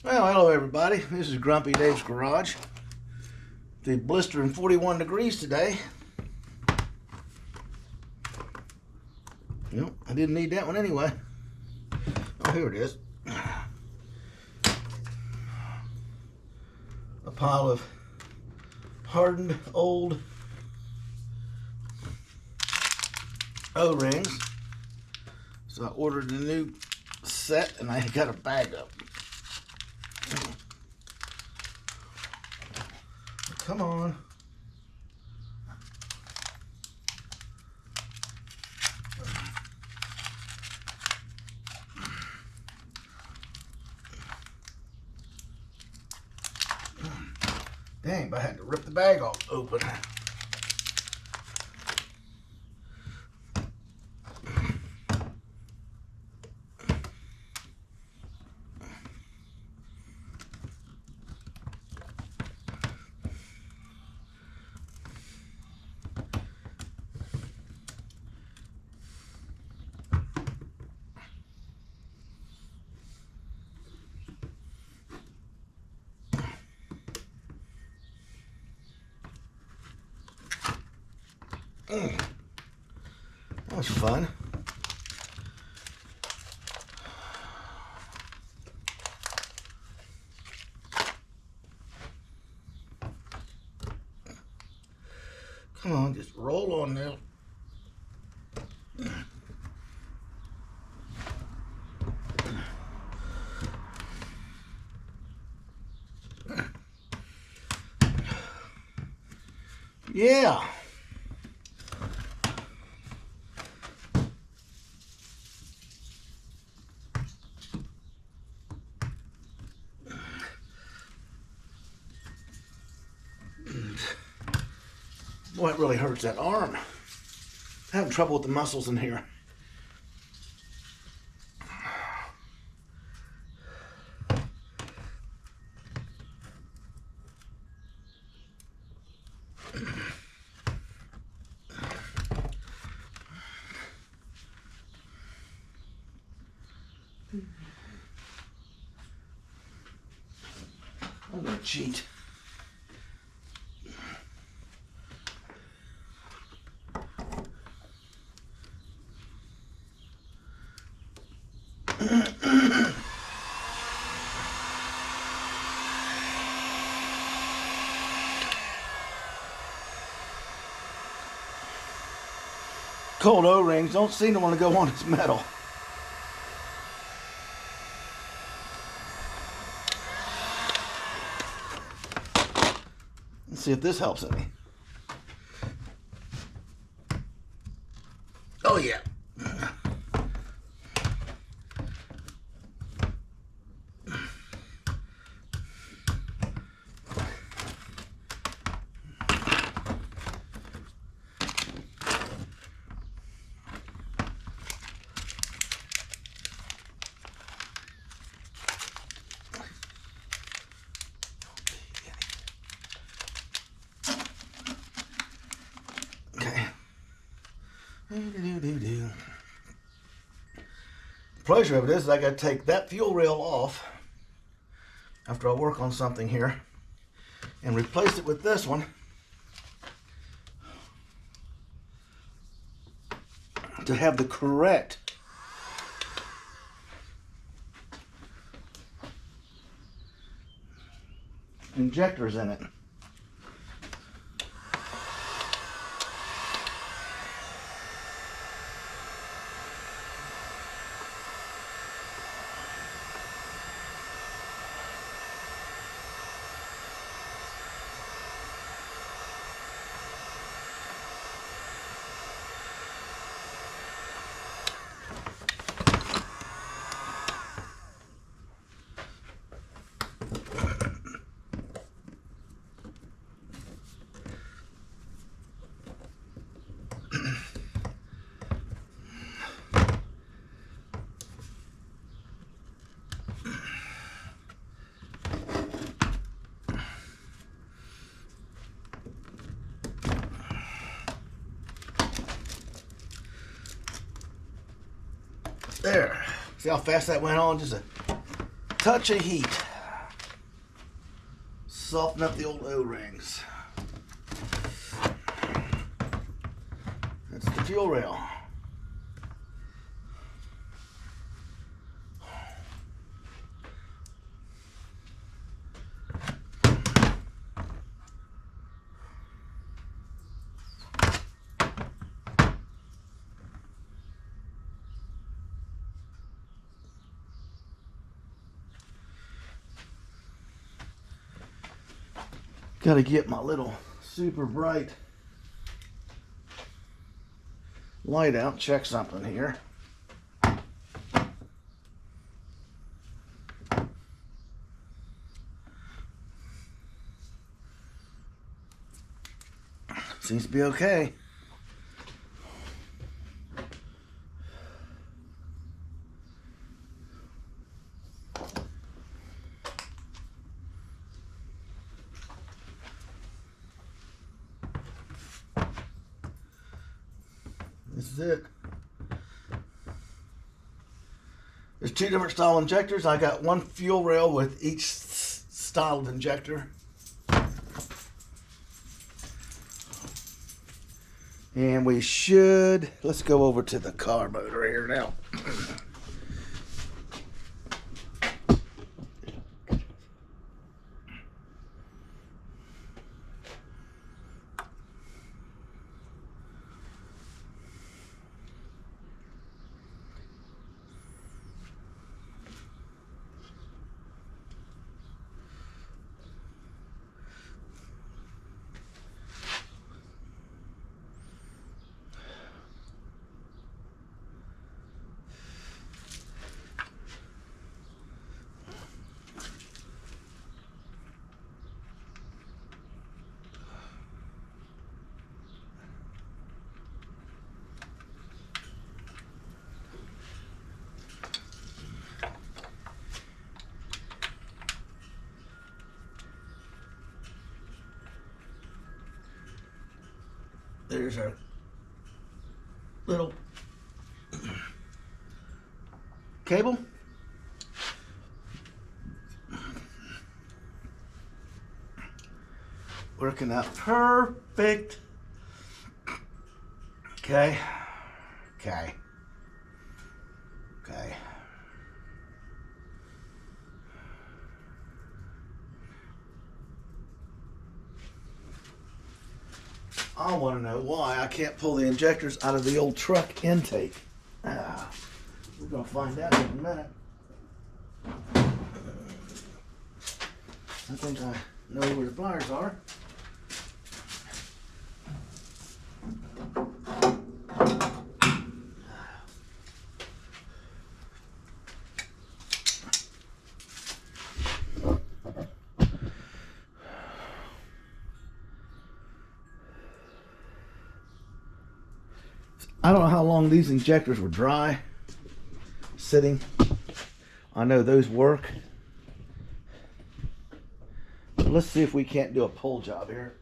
Well, hello everybody. This is Grumpy Dave's Garage. The blistering 41 degrees today. Nope, I didn't need that one anyway. Oh, here it is. A pile of hardened old O-rings. So I ordered a new set and I got a bag of them. Come on. Dang, but I had to rip the bag off open. That was fun. Come on, just roll on there. Yeah. Boy, it really hurts that arm. Having trouble with the muscles in here. I'm gonna cheat. Cold O-rings don't seem to want to go on its metal. Let's see if this helps any. Oh yeah. The pleasure of it is I got to take that fuel rail off after I work on something here and replace it with this one to have the correct injectors in it. There. See how fast that went on? Just a touch of heat. soften up the old O-rings. That's the fuel rail. Got to get my little super bright light out, check something here. Seems to be okay. This is it. There's two different style injectors. I got one fuel rail with each style of injector. And we should, let's go over to the car motor here now. There's our little cable. Working out perfect. Okay. Okay. Okay. I want to know why I can't pull the injectors out of the old truck intake. We're going to find out in a minute. I think I know where the pliers are. I don't know how long these injectors were dry, sitting. I know those work. But let's see if we can't do a pull job here.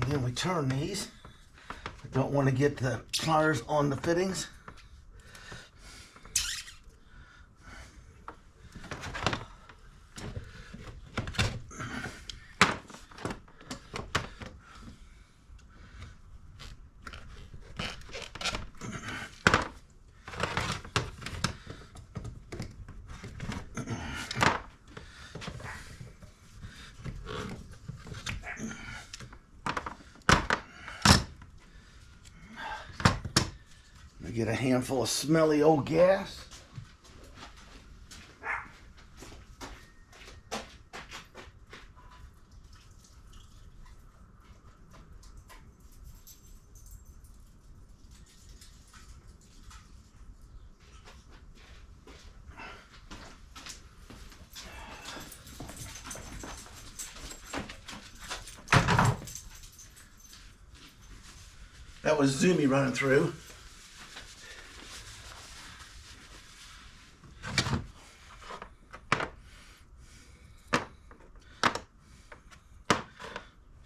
And then we turn these. I don't want to get the pliers on the fittings. get a handful of smelly old gas. That was Zoomy running through.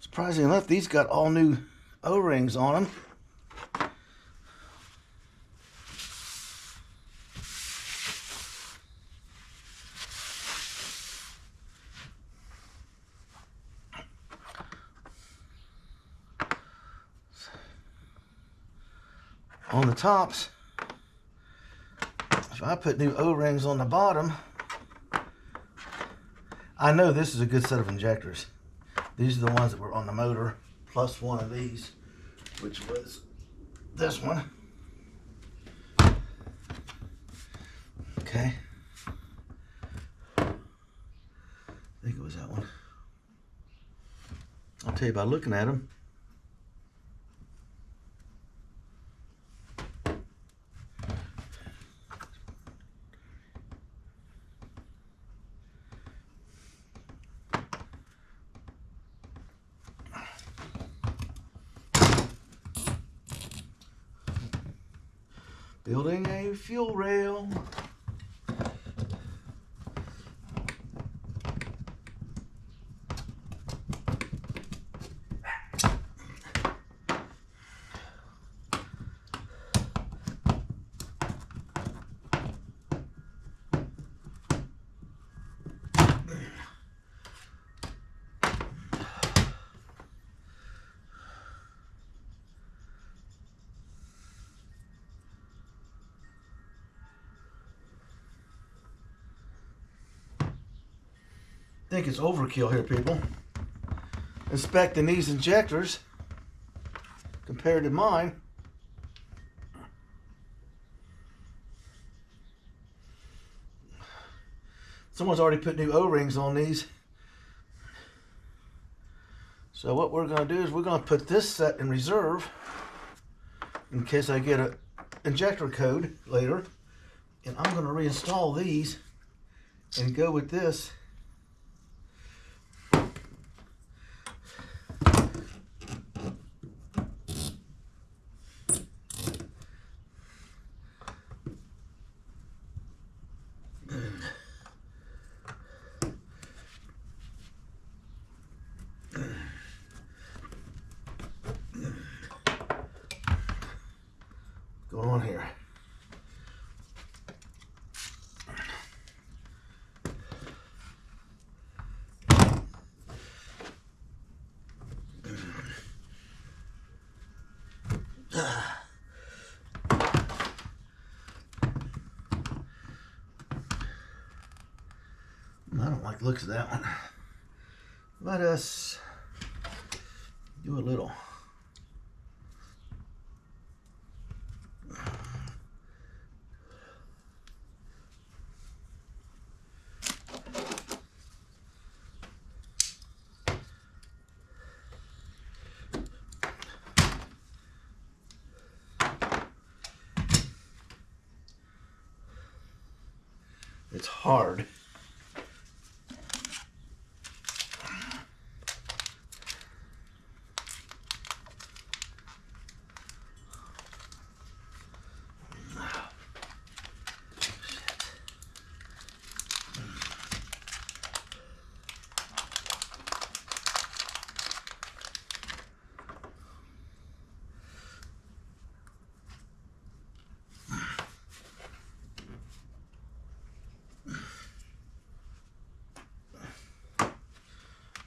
Surprisingly enough, these got all new O-rings on them. On the tops, if I put new O-rings on the bottom, I know this is a good set of injectors. These are the ones that were on the motor, plus one of these, which was this one. Okay. I think it was that one. I'll tell you by looking at them. Building a fuel rail. I think it's overkill here, people. Inspecting these injectors compared to mine. Someone's already put new O-rings on these. So what we're going to do is we're going to put this set in reserve in case I get an injector code later. And I'm going to reinstall these and go with this. Going on here. I don't like the looks of that one. Let us do a little. It's hard.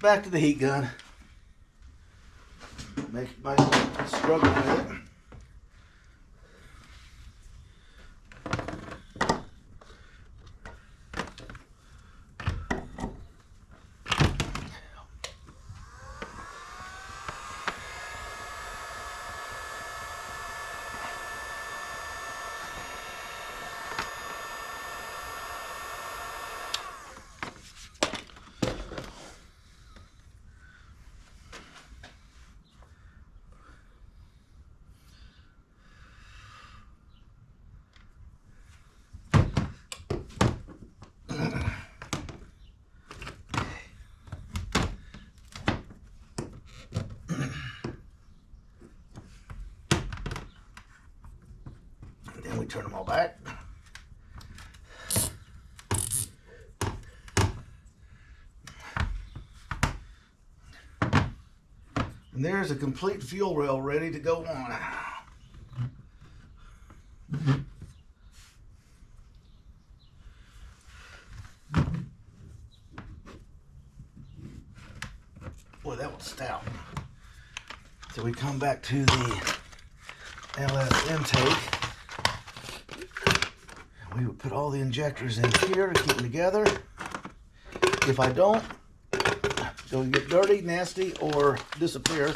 Back to the heat gun. Might struggle with it. And we turn them all back. And there's a complete fuel rail ready to go on. Boy, that was stout. So we come back to the LS intake. We would put all the injectors in here to keep them together. If I don't, they'll get dirty, nasty, or disappear.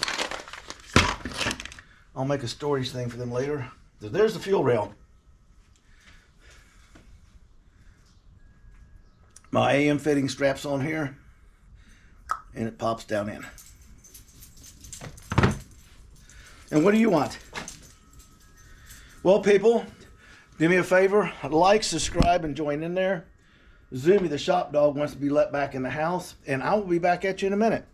I'll make a storage thing for them later. So there's the fuel rail. My AM fitting straps on here, and it pops down in. And what do you want? Well, people, do me a favor, like, subscribe, and join in there. Zoomy the shop dog wants to be let back in the house, and I will be back at you in a minute.